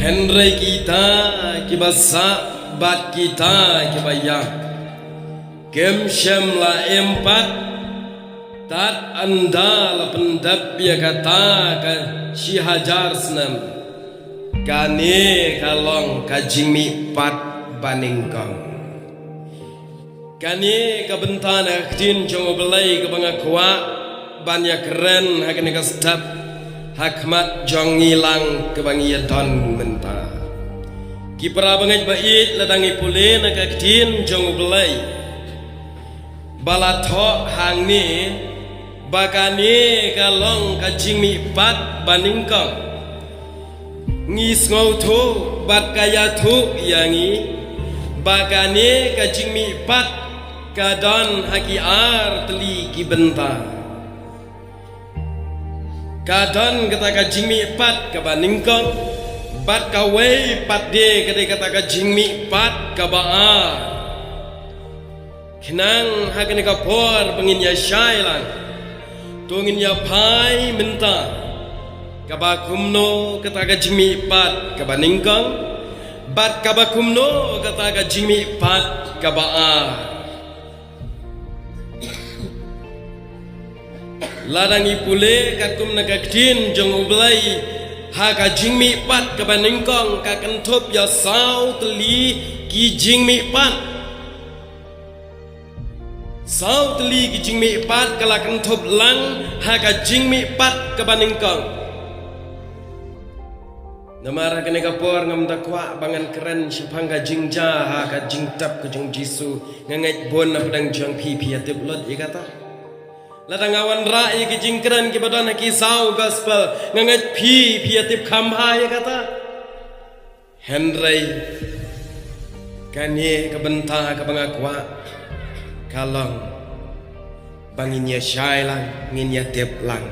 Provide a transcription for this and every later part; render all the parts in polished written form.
Henry kita kibasa bat kita kibayang kem syamla empat tat anda la pendap ya kata ka si hajar senam kane kalong kajimi pat baningkong kane kabentana ktin jong belai ke bangakwa banyak keren hakane ka stap hakmat jong ngilang ke bangiyadon mentah ki para bangaj bait ladangi pule na ka ktin jong belai balatho hang ni bakani kalong kajimi pat baningkong ngis ngau thu bat kaya thu yangi bakani kajimi pat kadon haki ar teli ki benta kadon kata kajimi pat ka baningkong bat kawai pat de kata kajimi pat ka baar kenang hakane ka por pengin ya syailan tungin ya pai menta kabakumno kata ka jimi pat ka baningkong bat kabakumno kata ka jimi pat ka baa ladang ipule kakum nakaktin jong ublai ha ka jimi pat ka baningkong ka kentop ya sau teli ki jimi pat sau teli ki jingmi pat kala kan thop lang ha ka jingmi pat ka baningkong namara kene ka por ngam dakwa bangan keren sipang ka jingja ha ka jingtap ka jong jisu ngangai bon na pedang jong pi pi atip lot ikata ladang awan ra ki jingkran ki badan ki sau gospel ngangai pi pi atip khamha ikata Henry kanye ka benta ka bangakwa kalong banginya syailang nginya tep lang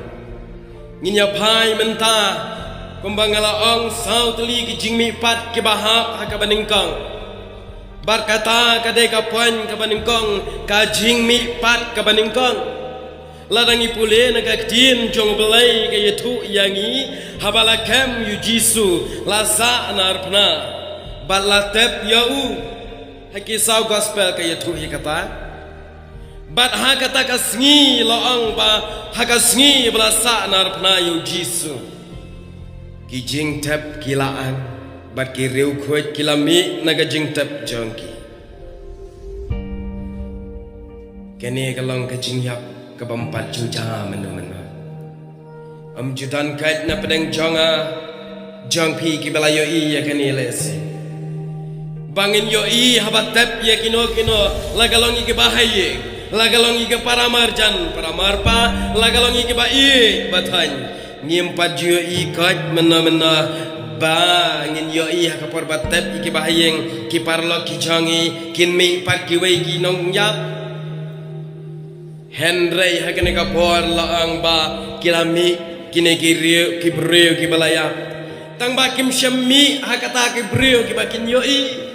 nginya pai menta kumbangala ong sau teli ki jingmi pat ki bahap ka baningkong barkata ka de ka poin ka baningkong ka jingmi pat ka baningkong ladangi pule na ka tin jong belai ka yetu yangi habala kem yu jisu lasa narpna balla tep yau haki sau gospel ka yetu hikata bat ha kata kasngi loong ba ha kasngi belasa narpna yu jisu ki jing tap kilaan bat ki riu khoi kilami naga jing tap jongki kene kalong ka jing yap ka bampat juja menu judan kait na pedang jonga jongpi ki belayo i ya kene lesi bangin yo i habat tap ya kino lagalong i ke bahaye lagalongi ke paramarjan paramarpa lagalongi ke bai bathan ngimpat jio ikat mena ba ngin yo i ka porbatep ke bahayeng ki parlo ki jangi kin mi pat ki wei ki nong yap Henry hakane ka por laang ba kilami kine ki riu ki breu ki balaya tang ba kim syami hakata ki breu ki bakin yo i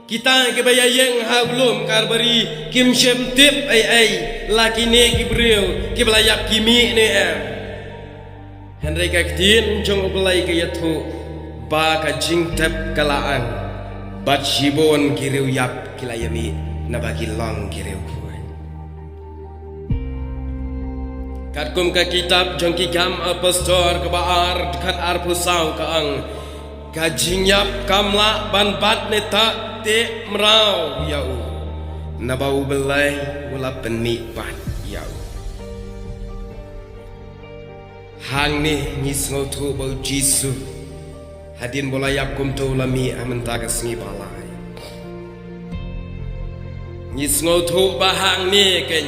kita ke bayayeng haulum karbari kim shem tip ai lakine ki breu ki belayak kimi ne Henry ka ktin jong belai ke yathu ba ka jing tap kalaan bat shibon ki riu yap kilayami na bagi long ki riu khoi katkum ka kitab jong ki gam apostol ke baar dekat arpusau ka ang ka jing yap kamla ban bat neta te merau yau nabau belai wala penmi pat yau hang ni ngis ngotu bau jisu hadin bola yap kum tu lami amentaga sngi balai ngis ngotu bahang ni ken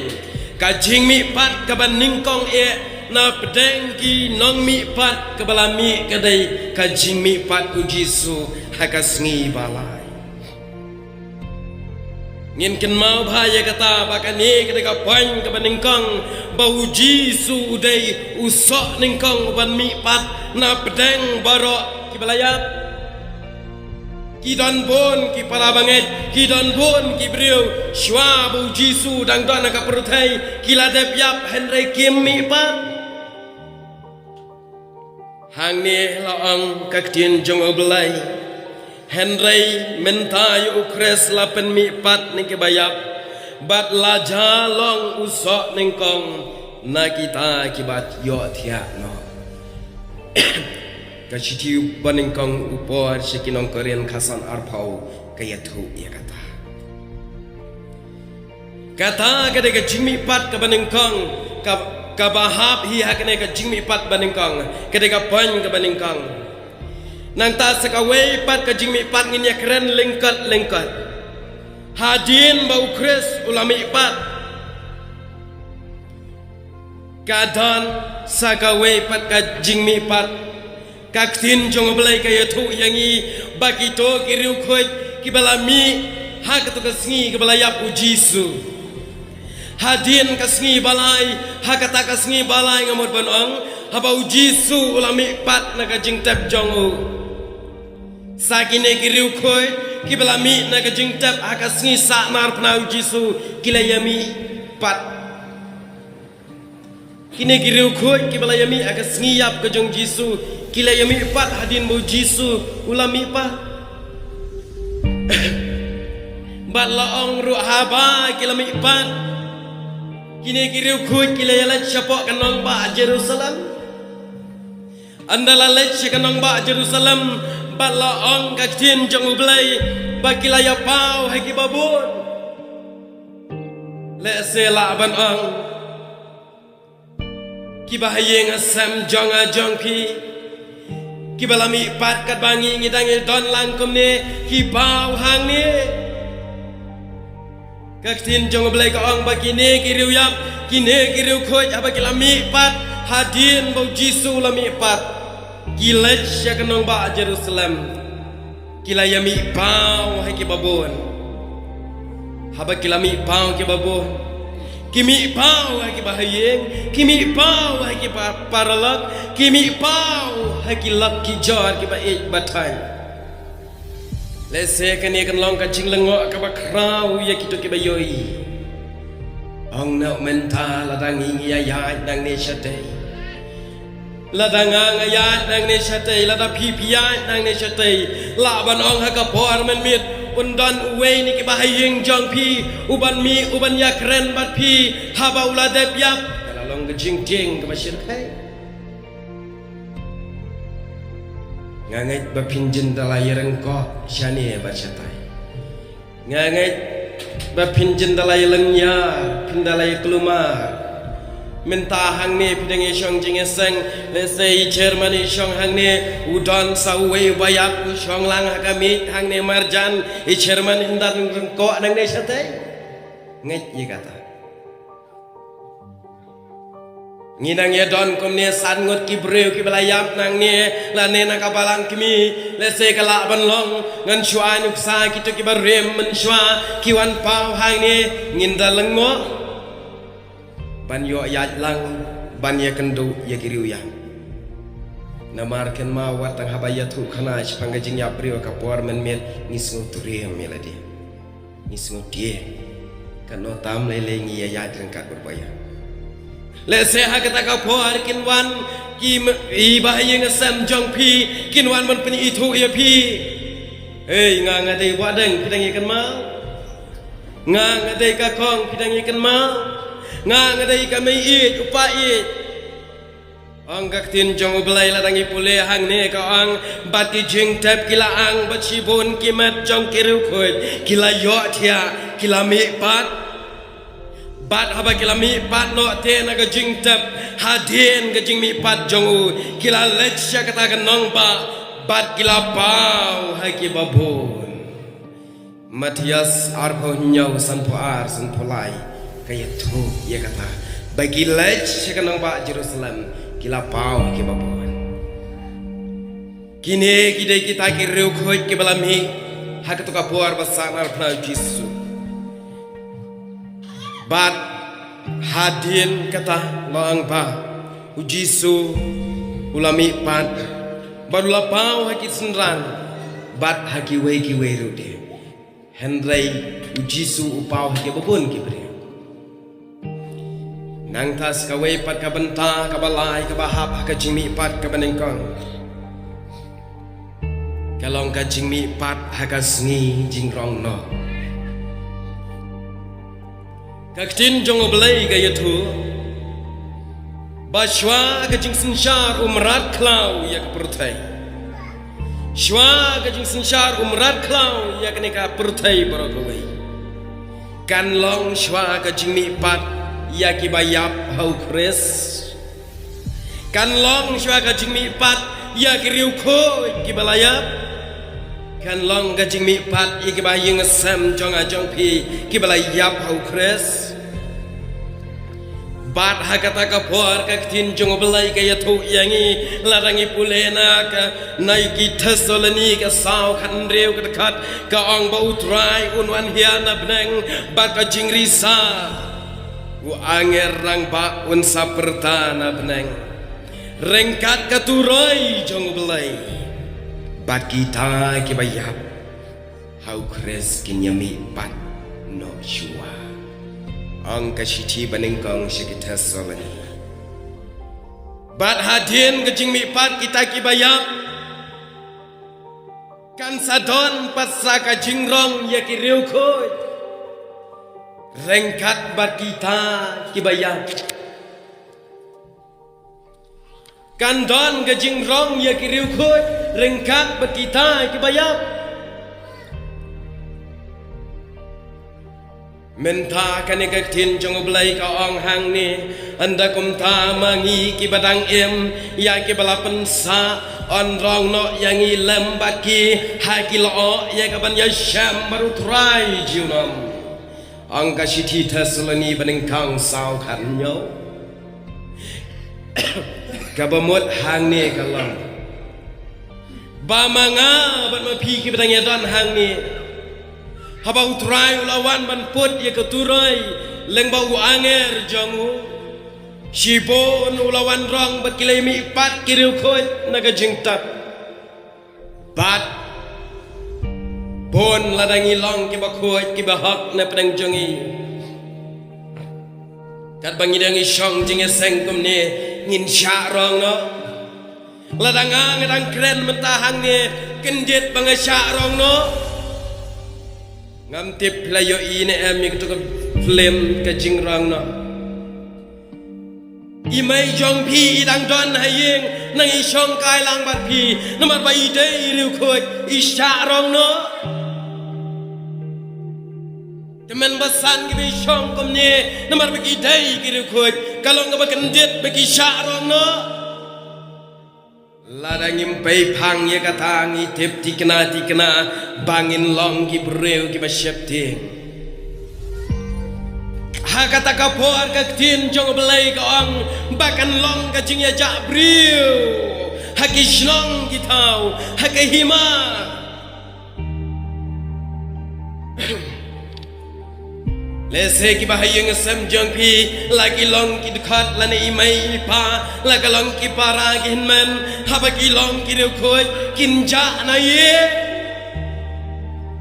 kajing mi pat ka baningkong e na pedeng ki nong mi pat ka balami kadai kajing mi pat ku jisu hakasngi balai ngin ken mau bahaya kata bakani ketika poin ke baningkong bau jisu udai usok ningkong ban mi pat na pedeng barok ki balayap ki don bon ki para banget ki don bon ki breu shwa bau jisu dang don ka perutai ki ladep yap Henry kim mi pat hang ni laong kaktin jong oblay Henry mentayu ukres lapen mi pat ni kebayap bat laja long usok ningkong na kita kibat yo thia no kasitiu baningkong upor sikinong korean khasan arpau kayathu ya kata kadang jingmi pat ke baningkong kabahap hi hakne ka jingmi pat baningkong kadang pan ke baningkong nang ta sakawe pat ka jingmi pat ngin ya keren lengkat hadin bau kres ulami pat kadan sakawe pat ka jingmi pat kaktin jong belai kaya tu yangi bagi to kiriu khoi kibalami hak tu kasngi kibalayap ujisu hadin kasngi balai hak kata kasngi balai ngamut banong haba ujisu ulami pat na ka jing tap jong u sakine kiriu khoi kibalami na ka jing tap hak kasngi sa nar pna ujisu kilayami pat kine kiriu khoi kibalayami hak kasngi yap ka jong jisu kilayami pat hadin bu jisu ulami pat bat laong ru haba kilami pat kini kiriu khoi kilayalat syapok kanong ba Jerusalem andala let kanong ba Jerusalem bat laong kaktin jong ublay ba kilaya pau hagi babun le sela ban ong kibahayeng asam jong ki kibalami pat kat bangi ngidangil don langkum ni kibau hang ni kaktin jong belai ka ong ba kini kiriu yap kini kiriu khoj aba kilami pat hadin bau jisu lami pat kilet syakanong ba Jerusalem kilayami pau hai ki babon haba kilami pau ki babon kimi pau hai ki bahayeng kimi pau hai ki paralak kimi pau hai ki lak ki jar ki ba ek batai lese kani kan long ka jing lengo ka ba krau ya kitu ki ba yoi ong na menta ladang ya ya dang ne shatei ladang nga ya dang ne shatei lada pi ya dang ne shatei la ban ong ha ka por men mit undan uwe ni ki ba hayeng jong pi uban mi uban ya kren bat pi haba uladep yap kala long ka jing ting ka ba shirkai ngangai bapinjin dalai rengko syani bacatai ngangai bapinjin dalai lengnya pindalai kelumar minta hang ni pidang isong jingeseng lesei chairman isong hang ni udon sawe bayak usong lang kami hang ni marjan i chairman indan rengko nang ni satai ngai ye kata ngidang ya don komne sangut ki breu ki belayap nang ni lane na kabalang kimi lese kala banlong ngan shwa nuksa kitu ki barem men shwa ki wan pau hang ni nginda lengo ban yo ya lang ban ya kendu ya kiriu ya namar ken ma watang habaya thu khana pangajing ya breu ka por men men nisngu turi meladi nisngu tie kano tam lele ngi ya drengkat berbaya lese ha kata ka por kinwan ki ibahayeng asam jong pi kinwan man peni itu ya pi hey nga dei wadeng pidang ikan ma nga dei ka kong pidang ikan ma nga dei ka mai i upa i ang kaktin jong belai ladang ipule hang ne ka ang bati jing tap kila ang bachibon kimat jong kiru khoi kila yo thia kila mi pat bat haba kila mi pat no te na ga jing tap hadin ga jing mi pat jong u kila lech sya kata ga nong ba bat kila pau hai ki babon Matias arpo nyau san po ar san po lai kaya tu ya kata bagi lech sya ka nong ba Jerusalem kila pau ki babon kini kidai kita ki reu khoi ki balami ha ka to ka puar basanar pna jisu bat hadin kata loang ba ujisu ulami pat badula pau haki senran bat haki wei rude hendrai ujisu upau haki babun ki bre nang tas ka wei pat ka benta ka balai ka bahap ka jimi pat ka benengkong kalong ka jing mi pat hagasngi jing rong no kaktin jong oblay ka yatu ba shwa ka jing sinshar umrat klau yak pertai shwa ka jing sinshar umrat klau yak nika pertai barokawai kan long shwa ka jing mi pat yak ibayap hau kres kan long shwa ka jing mi pat yak riu khoi kibalayap kan long ka jing mi pat ikibayeng sam jong a jong pi kibalayap hau kres bat hakata ka por ka tin jong belai ka yathu yangi larangi pulena ka naiki thasolani ka saw khan reu ka khat ka ong ba utrai unwan hiana bneng bat ka jingri sa u anger rang ba un sapertana bneng rengkat ka turoi jong belai bat kita ki bayap hau kres kinyami pat no shua ang kasiti banengkong sikita solani bat hadin kejing mi pat kita kibayap kan sadon patsa kajing rong ya kiriu khoi rengkat bat kita kibayap kan don kejing rong ya kiriu khoi rengkat bat kita kibayap menta kanek tin jong belai ka ong hang ni anda kum ta mangi ki badang em ya ki balapan sa on rong no yang i lembat ki ha ki lo ya ka ban ya sham baru try junam ong ka siti thaslani baneng kang saw khan nyo ka bamot hang ni ka long ba manga ban ma phi ki badang ya don hang ni habau try ulawan ban put ya keturai leng bau anger jangu shibon ulawan rong bat kilemi pat kiriu khoi naga jingtap bat bon ladangi long ki bakhoi ki bahak na pedang jongi kat bangi dangi shong jinge sengkum ni ngin sha rong no ladanga ngadang kren mentahang ni kenjet banga sha rong no ngam tip layo ine em mi to flame ka jing rang no i mai jong pi dang don hayeng nang i shong kai lang bat pi namar bai dei riu khoi i sha rong no temen basan ki bi shong kom ne namar bagi dei ki riu khoi kalong ka bakan det bagi sha rong no ladangim pai phang ye katang i tip tikna bangin long ki breu ki basyapti ha kata ka por ka tin jong belai ka ong bakan long ka jing ya ja breu ha ki shlong ki thau ha ka hima lese ki bahayeng sam jong pi lagi long ki dkhat lane imai pa laga long ki para gin men haba ki long ki de khoi kin ja na ye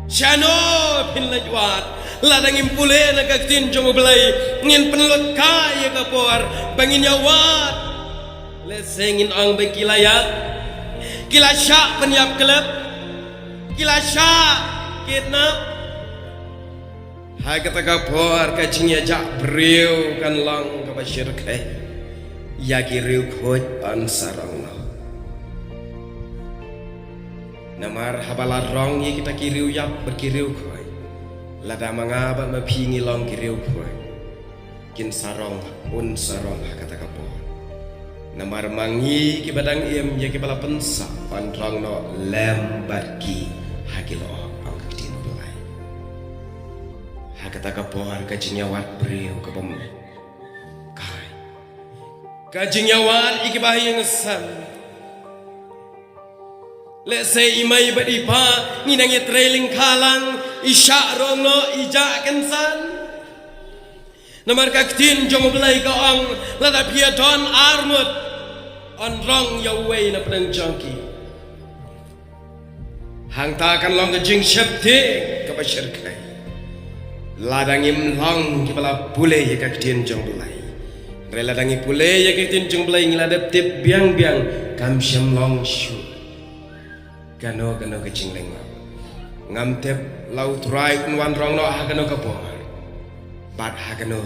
chano pin lajwat ladang impule na ka tin jong belai ngin penlut ka ye ka por bangin yawat lese ngin ang ba kilayak kilasya penyap kelep kilasya kidnap ha kata ka por ka jingya ja breu kan lang ka bashir kai ya ki riu khoj an sarang no namar habala rong ye kita ki riu yap ber ki riu khoj lada manga ba ma phi ngi long ki riu khoj kin sarong un sarong ha kata ka por namar mangi ki badang em ye ki bala pensa an rong no lem bar ki ha ki lo kata ka por ka jinyawat breu ka bom kai ka jinyawat iki bahayeng sam le se imai badi pa nginang ye trailing khalang isya rong no ija kensan namar ka tin jong belai ka ong lada pia don armut on rong yawe na pedang jongki hang ta kan long ka jing shapti ka bashir kai ladangim long ki bala pule ye ka tin jong belai re ladangi pule ye ka tin jong belai ngiladap tip biang kam syam long shu Kano ke jingling ngam tep lau turai unwan rong no hakano ka por bat hakano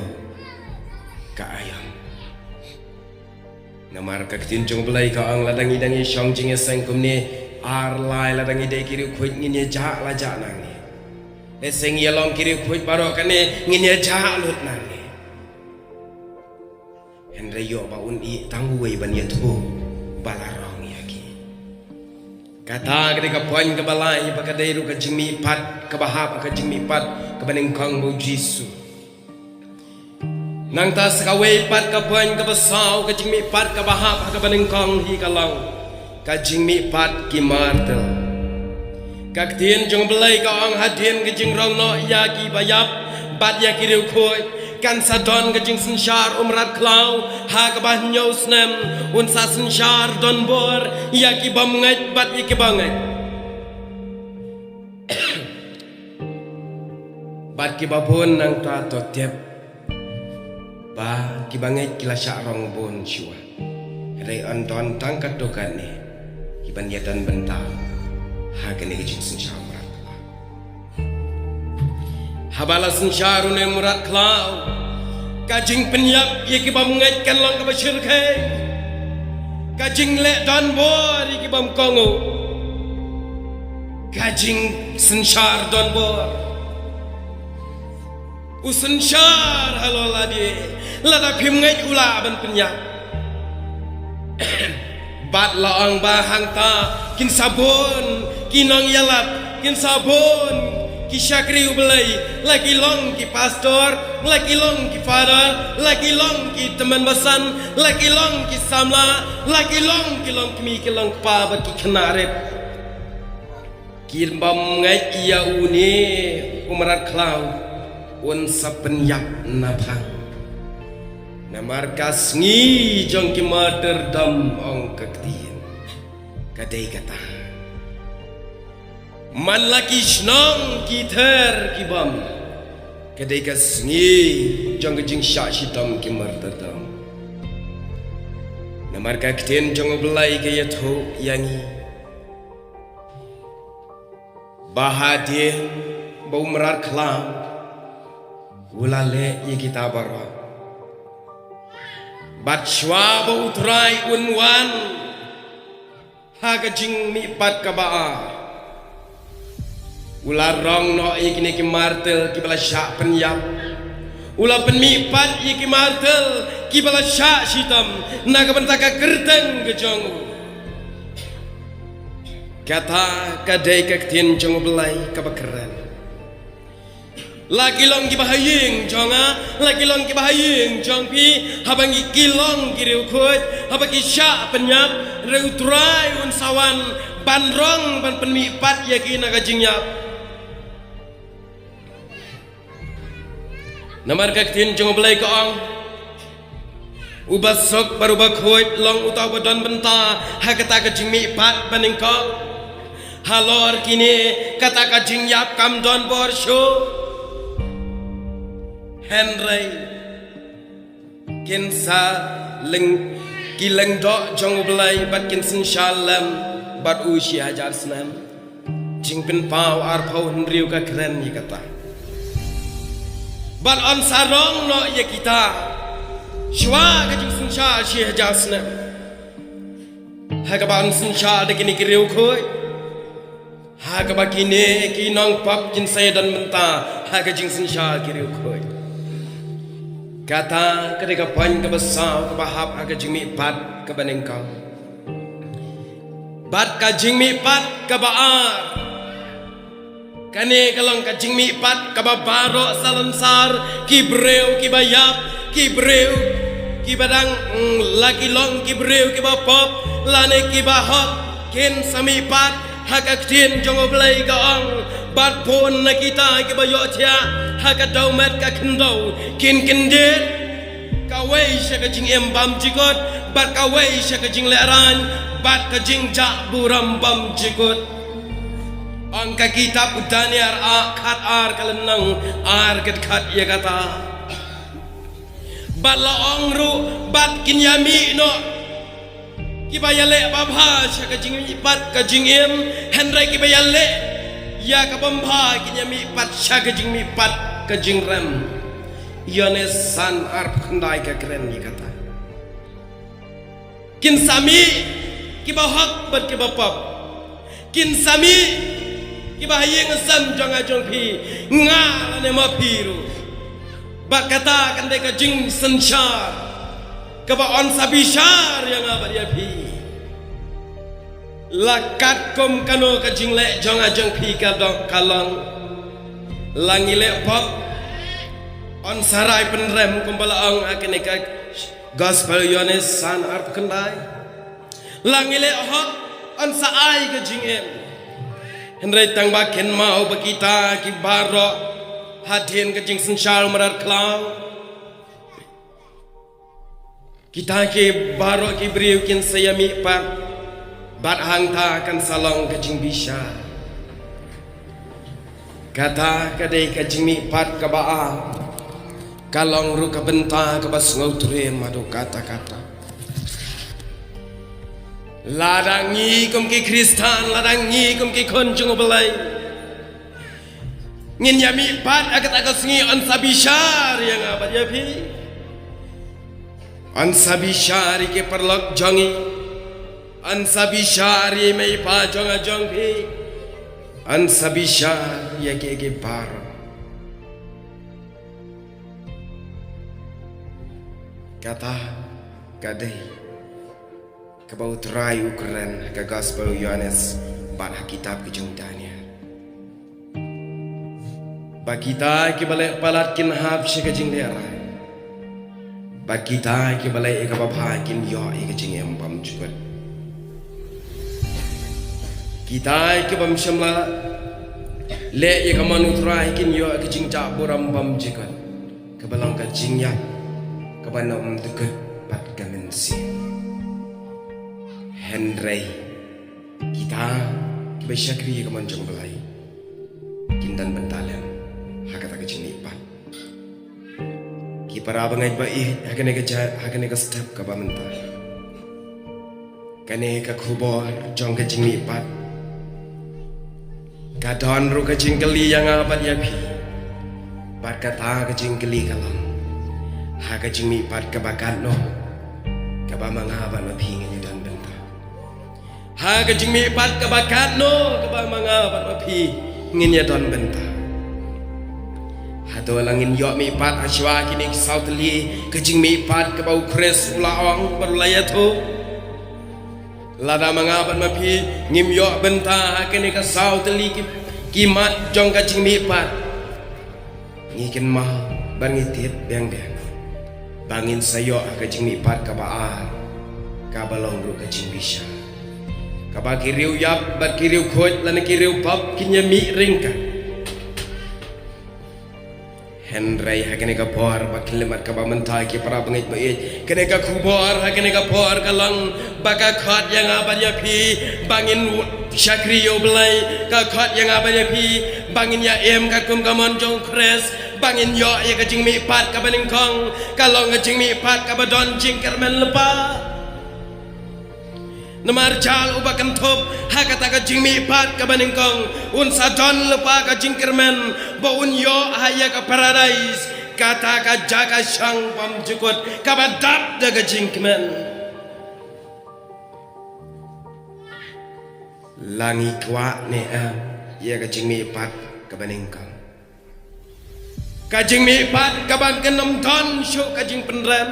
ka ayam namar ka tin jong belai ka ang ladangi dangi shong jing seng kum ni ar lai ladangi de kiri khuit ngin ye ja la ja nang ni le seng ye long kiri khuit baro kan ni ngin ye ja lut nang ni en re yo ba un i tang wei ban ye thu balarong yaki kata ketika poin ke balai pakadai ru ka jingmi pat ka bahap ka jingmi pat ka baning kang bo jisu nang tas ka wei pat ka poin ka basau ka jingmi pat ka bahap ka baning kang hi ka lang ka jingmi pat ki martel ka tien jong belai ka ang hadien ka jing rong no ya ki bayap bat ya ki riu khoi kan sadon ka jing sensyar umrat klau ha ka bah nyau snem un sa sensyar don bor ya ki bam ngai bat ya ki bangai bat ki babon nang ta to tiap ba ki bangai ki la sya rong bon shua rei an don tang ka to kan ni ki ban ya dan bentang ha ka ni jing sensyar umrat habala sensyar un umrat klau kajing penyap ye ki bam ngai kan long ka bashir khai kajing le don bor ye ki bam kongo kajing sensyar don bor usensyar halo ladi lada phim ngai ula ban penyap bat laang bahang ta kin sabun kinong yalat kin sabun ki syakri ubelai lagi long ki pastor lagi long ki father lagi long ki teman basan lagi long ki samla lagi long ki mi ki long pa ba ki khnarep ki bam ngai ia uni umrat klau un sapenyap napang namar kasngi jong ki mater dam ong kaktien kadai kata man laki snong ki ther ki bam kadai ka sngi jong jing sha shitam ki martatam namar ka kten jong belai ke yatho yangi bahadie bau merar klam ulale ye kita barwa bat shwa bau trai unwan ha ka jing mi pat ka ba ular rong no ikini ki martel ki bala syak penyap ula penmi pat iki martel ki bala syak sitam naga bentaka kerteng ke jong kata kadai ka tin jong belai ka bakran lagi long ki bahaying jonga lagi long ki bahaying jong pi habangi kilong ki riu khut habaki syak penyap reu trai un sawan ban rong ban penmi pat yaki naga jingyap namar kaktin jong belai ka ong ubasok baru bakhoit long utaw badon benta ha kata ka jingmi pat baning ka halor kini kata ka jingyap kam don bor show henry kinsa leng kileng do jong belai bat kin sin shalem bat usia hajar senam jingpin pau ar pau henriu ka keren ni kata ban on sarong no ye kita shwa ka jing sunsha shi hajasna ha ka ban sunsha de kini kireu khoi ha ka ba kini ki nong pap jin sai dan menta ha ka jing sunsha kireu khoi kata ketika pan ka basau ka bahap ha ka jing mi pat ka baneng kau bat ka jing mi pat ka baar kane kalong ka jing mi pat ka babaro salansar ki breu ki bayap ki breu ki badang lagi long ki breu ki bapop lane ki bahop ken sami pat hak aktin jong oblai ka ong bat pon na kita ki bayo tia hak dau met ka kendo kin kendet ka wei sha ka jing embam jikot bat ka wei sha ka jing leran bat ka jing ja buram bam jikot angka kitab udani ar khat ar kalenang ar ket khat ya kata bat la ong ru bat kinyami no kibayale babha sya ka jing mi pat ka jing em Henry kibayale ya ka bamba kinya mi pat sya ka jing mi pat ka jing rem yone san arp khandai ka keren ni kata kin sami kibahak bat kibapap kin sami kibahayeng sam jong ajong pi nga ne ma piru bakata kan de ka jing sanshar kaba on sabishar yang abad ya pi lakat kom kano ka jing le jong ajong pi ka dok kalong langile pop on sarai penrem kumbalaong akene ka gospel yones san arp kendai langile hok on saai ka jing em Henry tang ba ken mau bakita ki baro hadin ka jing sanshar marar klang kita ke baro ke beriu kin sayami pat bat hang ta kan salong ke jing bisa kata kadai ke jing mi pat ka ba kalong ru ka benta ka bas ngau ture madu kata-kata ladangi kum ki Kristan ladangi kum ki kon jung belai ngin yami pat agat sengi on sabishar yang abad ya pi an sabishari ke perlok jongi an sabishari mai pa jonga jong pi an sabishar ya ke par kata kadai kebau terai ukuran ke gospel Yohanes bat kitab kejengtanya bakita ke balik palat kin hab se kejeng daerah bakita ke balik ke babha kin yo e kejeng empam cukup kita ke bam shamla le e ke manutrai kin yo kejeng ca boram bam cukup ke balang kejeng ya ke banom dekat bat kamensi Henry kita kebesyakri ke mancung belai kindan bentalan hakata ke jini pat ki para bangai bai hakane ke step ka bamenta kane ka khubor jong ke jini pat ka don ru ke jingkeli yang abad ya pi pat kata ke jingkeli kalang ha ke jini pat ka bakat no ka ba mangaba na pingin dan benta ha ka jing mi pat ka bakat no ka ba mangaba na pi ngin ya don benta Hado langin yo mi pat aswa kini sautli kejing mi pat ke bau kres ulaong berlaya tu lada mangapan mapi ngim yo benta kini ka sautli kimat jong kejing mi pat ngikin mah bangitit beng bangin sayo kejing mi pat ka baa ka balong ru kejing bisa ka ba kiriu yap bat kiriu khoj lan kiriu pap kinya mi ringka Henry hakene ka por bakil mat ka bamenta ki para bangit bait kene ka khubor hakene ka por kalang baka khat yang abad ya pi bangin syakriyo belai ka khat yang abad ya pi bangin ya em ka kum kamon jong kres bangin yo ya ka jing mi pat ka baning kong kalong ka jing mi pat ka badon jing kermen lepa Namar jal ubakan top hakata ka jing mi pat ka baning kong un sadon lepa ka jing kermen bo un yo haya ka paradise kata ka jaga syang pam jukut ka badap da ka jing kermen langi kwa ne ya ka jing mi pat ka baning kong ka jing mi pat ka ban kenom ton syuk ka jing penrem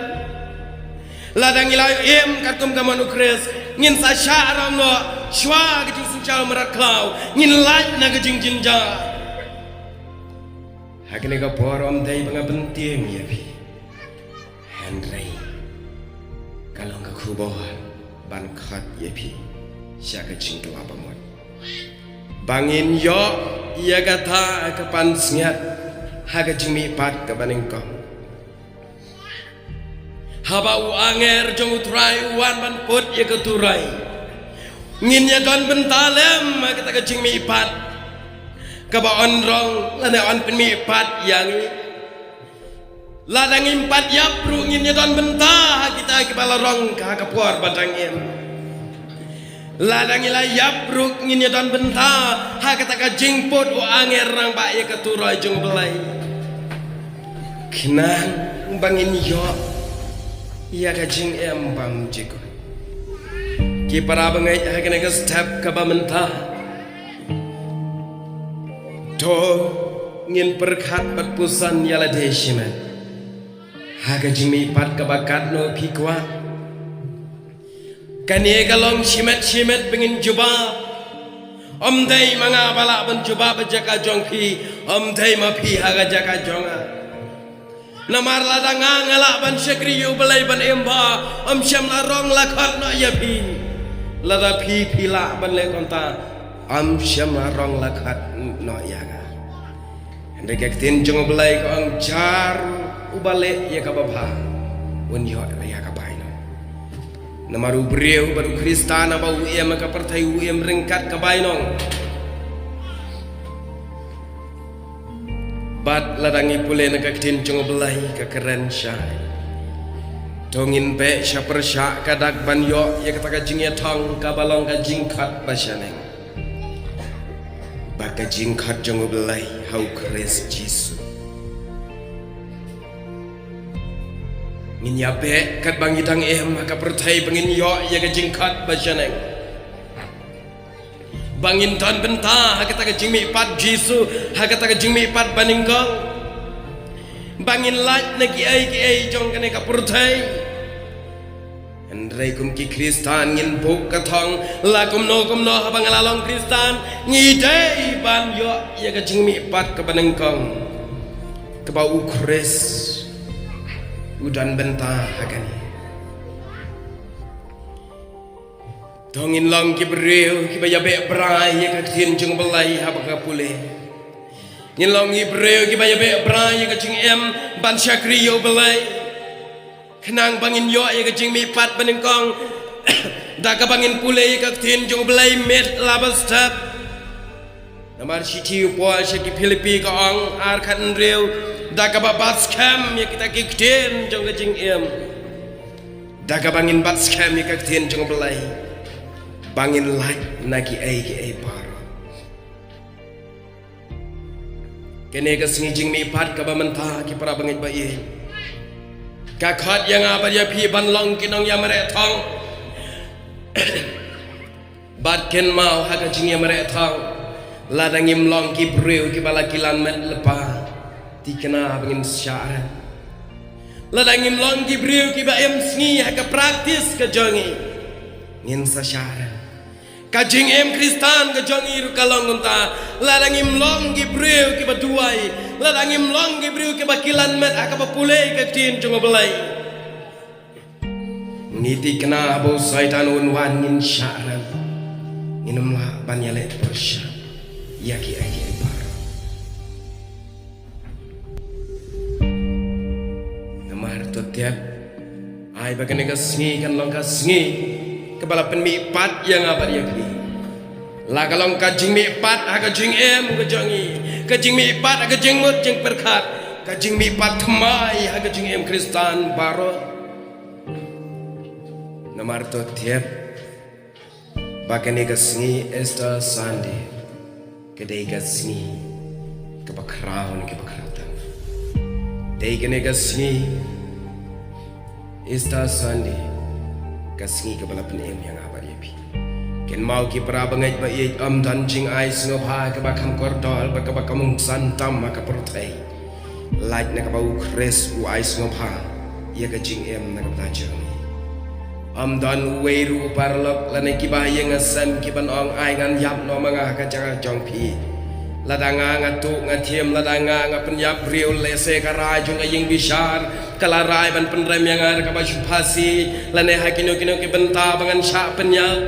ladang ilai em katum kaman ukres ngin sa syaram no shwa gejing suncal merat klau ngin laj na gejing jinja hakene ka porom dai banga penting ya bi Henry kalau ka khubo ban khat ya bi sya gejing tu apa mod bangin yo ia kata ka pan sngat ha gejing mi pat ka baning ko Habau anger jong utrai wan ban put ya keturai ngin ya don bentalem kita kecing mi ipat kaba onrong lana on pen mi ipat yang ladang impat ya pru ngin ya don bentah kita kepala rong ka kapuar badang em ladang ila yabruk ngin dan benta ha kata ka jingput o anger rang ba ye keturai jong belai kenang bangin yo ya ka jing em bam jiko ki para bangai ha kena ka step ka ba menta to ngin perkhat bat pusan yala deshima ha ka jing mi pat ka bakat no pikwa kani galong shimet pengin jubab om dai manga bala ban jubab jaka jongpi om dai ma pi haga jaka jonga namar ladanga ngala ban syakri yu belai ban emba om syam la rong la khat na ya pi lada pi la ban le konta om syam la rong la khat no ya ga ande kek tin jong belai ko ang jar ubale ya ka baba un yo ya ka namaru breu baru kristana bau ia maka pertai ia merengkat ke bainong bat ladangi pule nak tin jong belai ke keren syai tongin pe syaper syak kadak ban yo ya kata ka jingya thong ka balong ka jingkhat basaneng baka jingkhat jong belai hau kres jisu ngin ya be kat bang idang maka pertai bangin yo ya ka jingkat bajaneng bangin tan benta ha kata ka jingmi pat jisu ha kata ka jingmi pat baningkong bangin laj na ki ai jong kane ka pertai andrai kum ki kristan ngin buk ka thong la kum no ha bangalalong kristan ngidai ban yo ya ka jingmi pat ka baningkong ka bau kres udan benta agani tongin long ki breu ki baya be brai ya ka tin jung belai ha baka pule ngin long ki breu ki baya be brai ya ka jing em ban syakri yo belai kenang bangin yo ya ka jing mi pat banengkong da ka bangin pule ya ka tin jung belai met labas tap namar siti po syaki Filipi ka ong ar khan reu daga babas scam ya kita kikten jong jing em daga bangin bat scam ya kikten jong belai bangin light nagi ai par kene ka singi jing mi pat ka bamenta ki para bangit ba ye ka khat yang apa ya pi ban long kinong ya mere thong bat ken mau ha ka jing ya mere thong ladangim long ki breu ki bala kilan met lepa tikena bangin syarat ladangim long ki breu ki ba em sngi ka praktis ka jongi ngin sa syarat ka jing em kristan ka jongi ru kalong unta ladangim long ki breu ki ba duai ladangim long ki breu ki ba kilan met aka ba pulei ka tin jong belai ngiti kena bo saitan unwan ngin syarat nginum la ban yale persya yaki ai tiap ai bagane ka sngi kan long ka sngi kepala penmi pat yang apa dia ki la kalong ka jing mi pat ka jing em ka jongi ka jing mi pat ka jing mut jing perkhat ka jing mi pat thmai ka jing em kristan baro namar to tiap bagane ka sngi Easter Sunday kedai ka sngi ka bakraun ka bakratan dei kene ka sngi Easter Sunday kasingi ke bala penem yang apa dia pi ken mau ki pra bangai ba ye am dan jing ai sngo pha ke bakam kordol ba ka bakam santam maka pertai like na ka bau kres u ai sngo pha ye ka jing em na ka tajang am dan weru parlok la ne ki ba ye ngasam ki ban ong ai ngan yap no manga ka jang jong pi ladanga ngatu ngatiem ladanga ngapenyap riu lese karai jung aying bisar kalarai ban penrem yang ar ka baju pasi lane hakino kino ki benta bangan syak penyap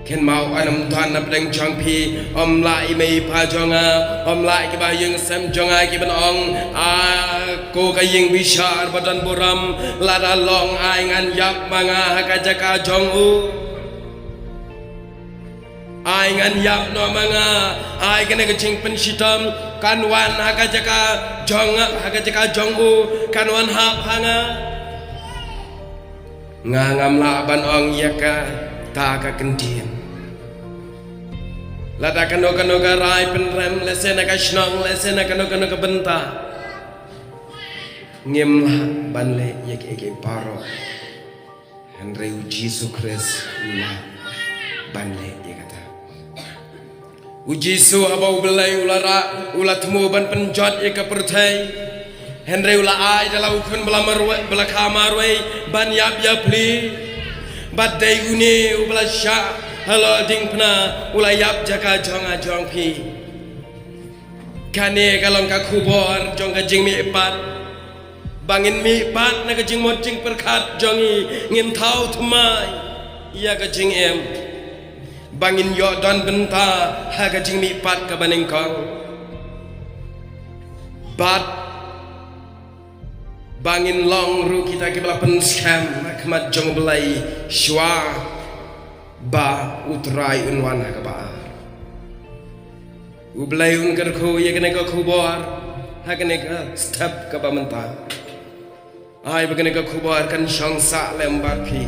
ken mau anam tan na pedang jangpi om lai mei pa jonga om lai ki ba yung sem jonga ki ban ong a ko ka ying bisar badan boram lada long ai ngan yak manga ka jaka jong u ai ngan yap no manga ai kena kecing pensitam kanwan haka jaka jong u kanwan hap hanga ngangam la ban ong yaka ta ka kendian lada kano rai penrem lesena ka shnong lesena kano ka benta ngimlah banle eke paro Henry Jesu Christ la banle kata Ujisu abau belai ulara ulat mu ban penjot eka pertai Henry ula ai dalam ukun bela kamarwe ban yap yapli bad day uni ubla sha halo ding pna ula yap jaka jong pi kane kalong ka kubor jong ka jing mi pat bangin mi pat na ka jing mod jing perkat jongi ngin thau thmai ya ka jing em bangin yo don benta ha ka jing mi pat ka baning kong bat bangin long ru kita ke bala pen scam akmat jong belai shwa ba utrai unwan ka ba u belai un kar ko ye kene ka khubor ha kene ka step ka ba menta ai ba kene ka khubor kan shong sa lembat phi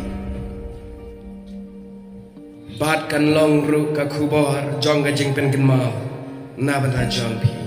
bat kan long ru ka khubor jong ka jing pen kan ma na banta jong phi